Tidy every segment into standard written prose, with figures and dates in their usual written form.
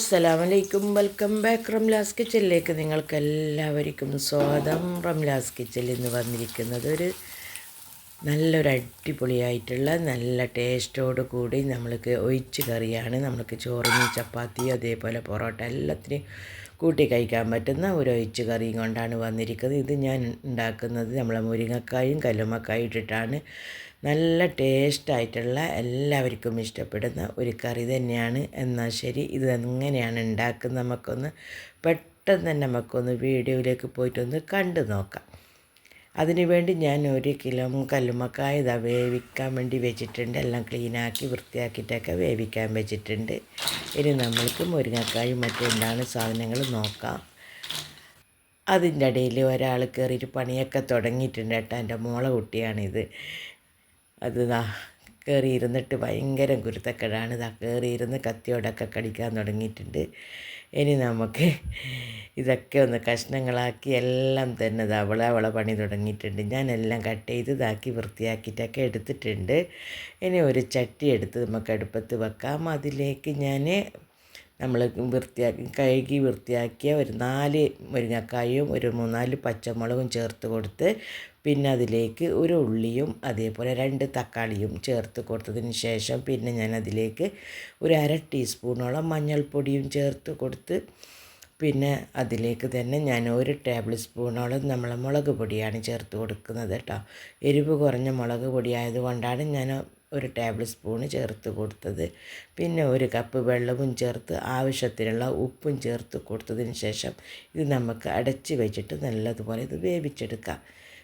അസ്സലാമലൈക്കും. Welcome back Ramla's കിച്ചണിലേക്ക് നിങ്ങൾക്ക് എല്ലാവർക്കും സ്വാഗതം. റംലാസ് കിച്ചണിൽ ഇന്ന് വന്നിരിക്കുന്നത് നല്ലൊരു അടിപൊളിയായിട്ടുള്ള നല്ല ടേസ്റ്റോട് കൂടി നമ്മൾക്ക് ഒഴിച്ച് കറിയാണ്. നമ്മൾക്ക് ചോറിന് ചപ്പാത്തി അതേപോലെ പൊറോട്ട എല്ലാത്തിനും കൂട്ടി കഴിക്കാൻ പറ്റുന്ന ഒരു ഒഴിച്ച് കറിയും കൊണ്ടാണ് വന്നിരിക്കുന്നത്. ഇത് ഞാൻ ഉണ്ടാക്കുന്നത് നമ്മളെ മുരിങ്ങക്കായും കല്ലുമ്മക്കായും ഇട്ടിട്ടാണ്. നല്ല ടേസ്റ്റായിട്ടുള്ള എല്ലാവർക്കും ഇഷ്ടപ്പെടുന്ന ഒരു കറി തന്നെയാണ്. എന്നാൽ ശരി, ഇത് എങ്ങനെയാണ് ഉണ്ടാക്കുന്നത് നമുക്കൊന്ന് പെട്ടെന്ന് തന്നെ നമുക്കൊന്ന് വീഡിയോയിലേക്ക് പോയിട്ടൊന്ന് കണ്ടു നോക്കാം. അതിനുവേണ്ടി ഞാൻ 1 കിലോ കല്ലുമ്മക്കായ വേവിക്കാൻ വേണ്ടി വെച്ചിട്ടുണ്ട്. എല്ലാം ക്ലീനാക്കി വൃത്തിയാക്കിയിട്ടൊക്കെ വേവിക്കാൻ വെച്ചിട്ടുണ്ട്. ഇനി നമ്മൾക്ക് മുരിങ്ങക്കായും മറ്റെന്താണ് സാധനങ്ങൾ നോക്കാം. അതിൻ്റെ ഇടയിൽ ഒരാൾ കയറിയിട്ട് പണിയൊക്കെ തുടങ്ങിയിട്ടുണ്ട് കേട്ടോ. എൻ്റെ മോളെ കുട്ടിയാണിത്. അത് കയറിയിരുന്നിട്ട് ഭയങ്കര കുരുത്തക്കേടാണ്. കയറിയിരുന്ന് കത്തിയോടൊക്കെ കടിക്കാൻ തുടങ്ങിയിട്ടുണ്ട്. ഇനി നമുക്ക് ഇതൊക്കെ ഒന്ന് കഷ്ണങ്ങളാക്കി എല്ലാം തന്നെ അവളെ പണി തുടങ്ങിയിട്ടുണ്ട്. ഞാനെല്ലാം കട്ട് ചെയ്ത് ഇതാക്കി വൃത്തിയാക്കിയിട്ടൊക്കെ എടുത്തിട്ടുണ്ട്. ഇനി ഒരു ചട്ടി എടുത്ത് നമുക്ക് അടുപ്പത്ത് വെക്കാം. അതിലേക്ക് ഞാൻ നമ്മൾ കഴുകി വൃത്തിയാക്കിയ ഒരു 4 മുരിങ്ങക്കായും ഒരു 3-4 പച്ചമുളകും ചേർത്ത് കൊടുത്ത്, പിന്നെ അതിലേക്ക് ഒരു ഉള്ളിയും അതേപോലെ 2 തക്കാളിയും ചേർത്ത് കൊടുത്തതിന് ശേഷം പിന്നെ ഞാൻ അതിലേക്ക് ഒരു 1/2 ടീസ്പൂണോളം മഞ്ഞൾപ്പൊടിയും ചേർത്ത് കൊടുത്ത്, പിന്നെ അതിലേക്ക് തന്നെ ഞാൻ 1 ടേബിൾ സ്പൂണോളം നമ്മളെ മുളക് പൊടിയാണ് ചേർത്ത് കൊടുക്കുന്നത് കേട്ടോ. എരിവ് കുറഞ്ഞ മുളക് പൊടി ആയതുകൊണ്ടാണ് ഞാൻ 1 ടേബിൾ സ്പൂണ് ചേർത്ത് കൊടുത്തത്. പിന്നെ 1 കപ്പ് വെള്ളവും ചേർത്ത് ആവശ്യത്തിനുള്ള ഉപ്പും ചേർത്ത് കൊടുത്തതിന് ശേഷം ഇത് നമുക്ക് അടച്ച് വെച്ചിട്ട് നല്ലതുപോലെ ഇത് വേവിച്ചെടുക്കാം.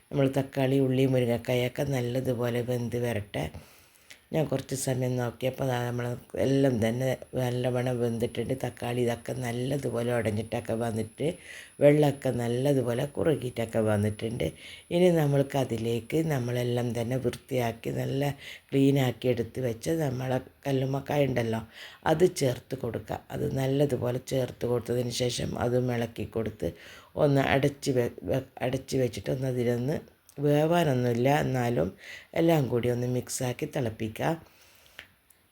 നമ്മൾ തക്കാളി, ഉള്ളി, മുരിങ്ങക്കായൊക്കെ നല്ലതുപോലെ വെന്ത് വരട്ടെ. ഞാൻ കുറച്ച് സമയം നോക്കിയപ്പോൾ നമ്മൾ എല്ലാം തന്നെ നല്ലവണ്ണം വെന്തിട്ടുണ്ട്. തക്കാളി ഇതൊക്കെ നല്ലതുപോലെ ഉടഞ്ഞിട്ടൊക്കെ വന്നിട്ട് വെള്ളമൊക്കെ നല്ലതുപോലെ കുറുകിയിട്ടൊക്കെ വന്നിട്ടുണ്ട്. ഇനി നമ്മൾക്ക് അതിലേക്ക് നമ്മളെല്ലാം തന്നെ വൃത്തിയാക്കി നല്ല ക്ലീനാക്കി എടുത്ത് വെച്ച് നമ്മളെ കല്ലുമ്മക്കായ ഉണ്ടല്ലോ അത് ചേർത്ത് കൊടുക്കുക. അത് നല്ലതുപോലെ ചേർത്ത് കൊടുത്തതിന് ശേഷം അതും ഇളക്കി കൊടുത്ത് ഒന്ന് അടച്ച് വെച്ചിട്ട് അതിലൊന്ന് വേവാനൊന്നുമില്ല, എന്നാലും എല്ലാം കൂടി ഒന്ന് മിക്സാക്കി തിളപ്പിക്കുക.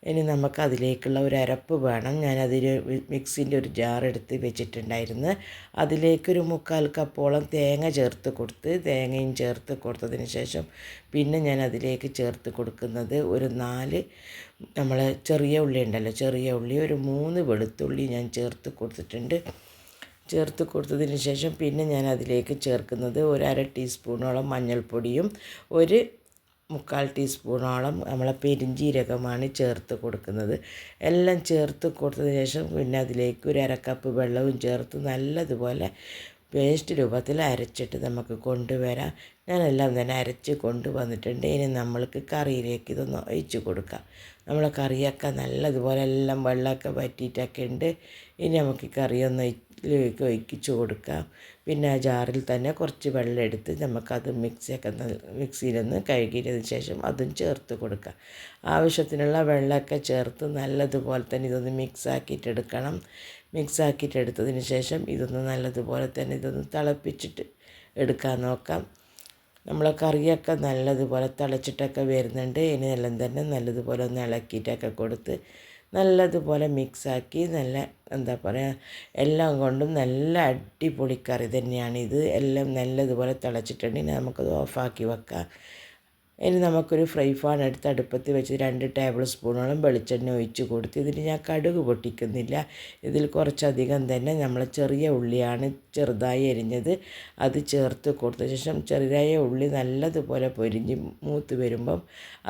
ഇനി നമുക്ക് അതിലേക്കുള്ള ഒരു അരപ്പ് വേണം. ഞാനതിൽ മിക്സിൻ്റെ ഒരു ജാർ എടുത്ത് വെച്ചിട്ടുണ്ടായിരുന്നു. അതിലേക്കൊരു 3/4 കപ്പോളം തേങ്ങ ചേർത്ത് കൊടുത്ത് തേങ്ങയും ചേർത്ത് കൊടുത്തതിന് ശേഷം പിന്നെ ഞാൻ അതിലേക്ക് ചേർത്ത് കൊടുക്കുന്നത് ഒരു 4 നമ്മൾ ചെറിയ ഉള്ളി ഉണ്ടല്ലോ, ചെറിയ ഉള്ളി ഒരു 3 വെളുത്തുള്ളി ഞാൻ ചേർത്ത് കൊടുത്തിട്ടുണ്ട്. ചേർത്ത് കൊടുത്തതിന് ശേഷം പിന്നെ ഞാൻ അതിലേക്ക് ചേർക്കുന്നത് ഒരു 1/2 ടീസ്പൂണോളം മഞ്ഞൾപ്പൊടിയും ഒരു 3/4 ടീസ്പൂണോളം നമ്മളെ പെരുംജീരകമാണ് ചേർത്ത് കൊടുക്കുന്നത്. എല്ലാം ചേർത്ത് കൊടുത്തതിന് ശേഷം പിന്നെ അതിലേക്ക് ഒരു 1/2 കപ്പ് വെള്ളവും ചേർത്ത് നല്ലതുപോലെ പേസ്റ്റ് രൂപത്തിൽ അരച്ചിട്ട് നമുക്ക് കൊണ്ടുവരാം. ഞാനെല്ലാം തന്നെ അരച്ച് കൊണ്ടുവന്നിട്ടുണ്ട്. ഇനി നമ്മൾക്ക് കറിയിലേക്ക് ഇതൊന്ന് ഒഴിച്ച് കൊടുക്കാം. നമ്മളെ കറിയൊക്കെ നല്ലതുപോലെ എല്ലാം വെള്ളമൊക്കെ വറ്റിയിട്ടൊക്കെ ഉണ്ട്. ഇനി നമുക്ക് കറിയൊന്ന് ഒഴിച്ച് കൊടുക്കാം. പിന്നെ ആ ജാറിൽ തന്നെ കുറച്ച് വെള്ളം എടുത്ത് നമുക്കത് മിക്സിയിലൊന്ന് കഴുകിയതിന് ശേഷം അതും ചേർത്ത് കൊടുക്കാം. ആവശ്യത്തിനുള്ള വെള്ളമൊക്കെ ചേർത്ത് നല്ലതുപോലെ തന്നെ ഇതൊന്ന് മിക്സാക്കിയിട്ടെടുക്കണം. മിക്സാക്കിയിട്ടെടുത്തതിന് ശേഷം ഇതൊന്ന് നല്ലതുപോലെ തന്നെ ഇതൊന്ന് തിളപ്പിച്ചിട്ട് എടുക്കാൻ നോക്കാം. നമ്മളെ കറിയൊക്കെ നല്ലതുപോലെ തിളച്ചിട്ടൊക്കെ വരുന്നുണ്ട്. ഇനി എല്ലാം തന്നെ നല്ലതുപോലെ ഒന്ന് ഇളക്കിയിട്ടൊക്കെ കൊടുത്ത് നല്ലതുപോലെ മിക്സാക്കി നല്ല എന്താ പറയുക എല്ലാം കൊണ്ടും നല്ല അടിപൊളി കറി തന്നെയാണിത്. എല്ലാം നല്ലതുപോലെ തിളച്ചിട്ടുണ്ടെങ്കിൽ നമുക്കത് ഓഫാക്കി വെക്കാം. ഇനി നമുക്കൊരു ഫ്രൈ പാൻ എടുത്ത് അടുപ്പത്ത് വെച്ച് 2 ടേബിൾ സ്പൂണോളം വെളിച്ചെണ്ണ ഒഴിച്ച് കൊടുത്ത് ഇതിൽ ഞാൻ കടുക് പൊട്ടിക്കുന്നില്ല. ഇതിൽ കുറച്ചധികം തന്നെ നമ്മൾ ചെറിയ ഉള്ളിയാണ് ചെറുതായി എരിഞ്ഞത് അത് ചേർത്ത് കൊടുത്ത ശേഷം ചെറിയ ഉള്ളി നല്ലതുപോലെ പൊരിഞ്ഞ് മൂത്ത് വരുമ്പം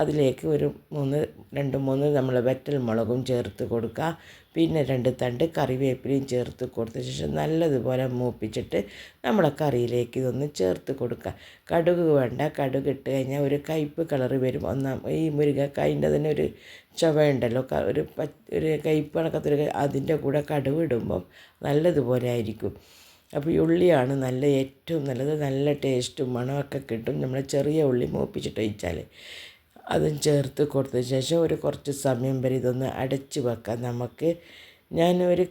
അതിലേക്ക് ഒരു 2-3 നമ്മൾ വറ്റൽ മുളകും ചേർത്ത് കൊടുക്കുക. പിന്നെ 2 തണ്ട് കറിവേപ്പിലയും ചേർത്ത് കൊടുത്ത ശേഷം നല്ലതുപോലെ മൂപ്പിച്ചിട്ട് നമ്മളെ കറിയിലേക്ക് ഇതൊന്ന് ചേർത്ത് കൊടുക്കുക. കടുക് വേണ്ട, കടുക് ഇട്ട് കഴിഞ്ഞാൽ ഒരു കയ്പ്പ് കളറ് വരും. ഈ മുരിങ്ങക്കായൻ്റെ തന്നെ ഒരു ചുവയുണ്ടല്ലോ, ഒരു കയ്പ്പ് കണക്കത്തൊരു അതിൻ്റെ കൂടെ കടുക് ഇടുമ്പം നല്ലതുപോലെ ആയിരിക്കും. അപ്പോൾ ഈ ഉള്ളിയാണ് ഏറ്റവും നല്ലത്. നല്ല ടേസ്റ്റും മണമൊക്കെ കിട്ടും നമ്മൾ ചെറിയ ഉള്ളി മൂപ്പിച്ചിട്ട് ഒഴിച്ചാൽ. അതും ചേർത്ത് കൊടുത്തതിന് ശേഷം ഒരു കുറച്ച് സമയം വരെ ഇതൊന്ന് അടച്ച് വെക്കാം. നമുക്ക് ഞാൻ ഒരു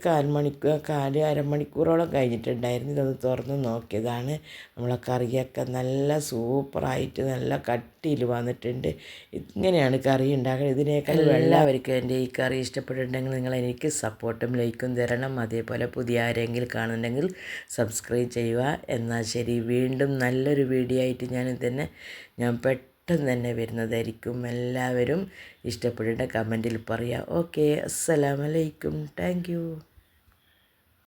അരമണിക്കൂറോളം കഴിഞ്ഞിട്ടുണ്ടായിരുന്നു. ഇതൊന്ന് തുറന്ന് നോക്കിയതാണ്. നമ്മളെ കറിയൊക്കെ നല്ല സൂപ്പറായിട്ട് നല്ല കട്ടിയിൽ വന്നിട്ടുണ്ട്. ഇങ്ങനെയാണ് കറി ഉണ്ടാക്കുന്നത്. ഇതിനേക്കാൾ എല്ലാവർക്കും എൻ്റെ ഈ കറി ഇഷ്ടപ്പെട്ടിട്ടുണ്ടെങ്കിൽ നിങ്ങൾ എനിക്ക് സപ്പോർട്ടും ലൈക്കും തരണം. അതേപോലെ പുതിയ ആരെങ്കിലും കാണുന്നുണ്ടെങ്കിൽ സബ്സ്ക്രൈബ് ചെയ്യുക. എന്നാൽ ശരി, വീണ്ടും നല്ലൊരു വീഡിയോ ആയിട്ട് ഞാൻ പെട്ടെന്ന് തന്നെ വരുന്നതായിരിക്കും. എല്ലാവരും ഇഷ്ടപ്പെട്ടിട്ട് കമൻറ്റിൽ പറയുക. ഓക്കെ, അസ്സലാമലൈക്കും. Thank you.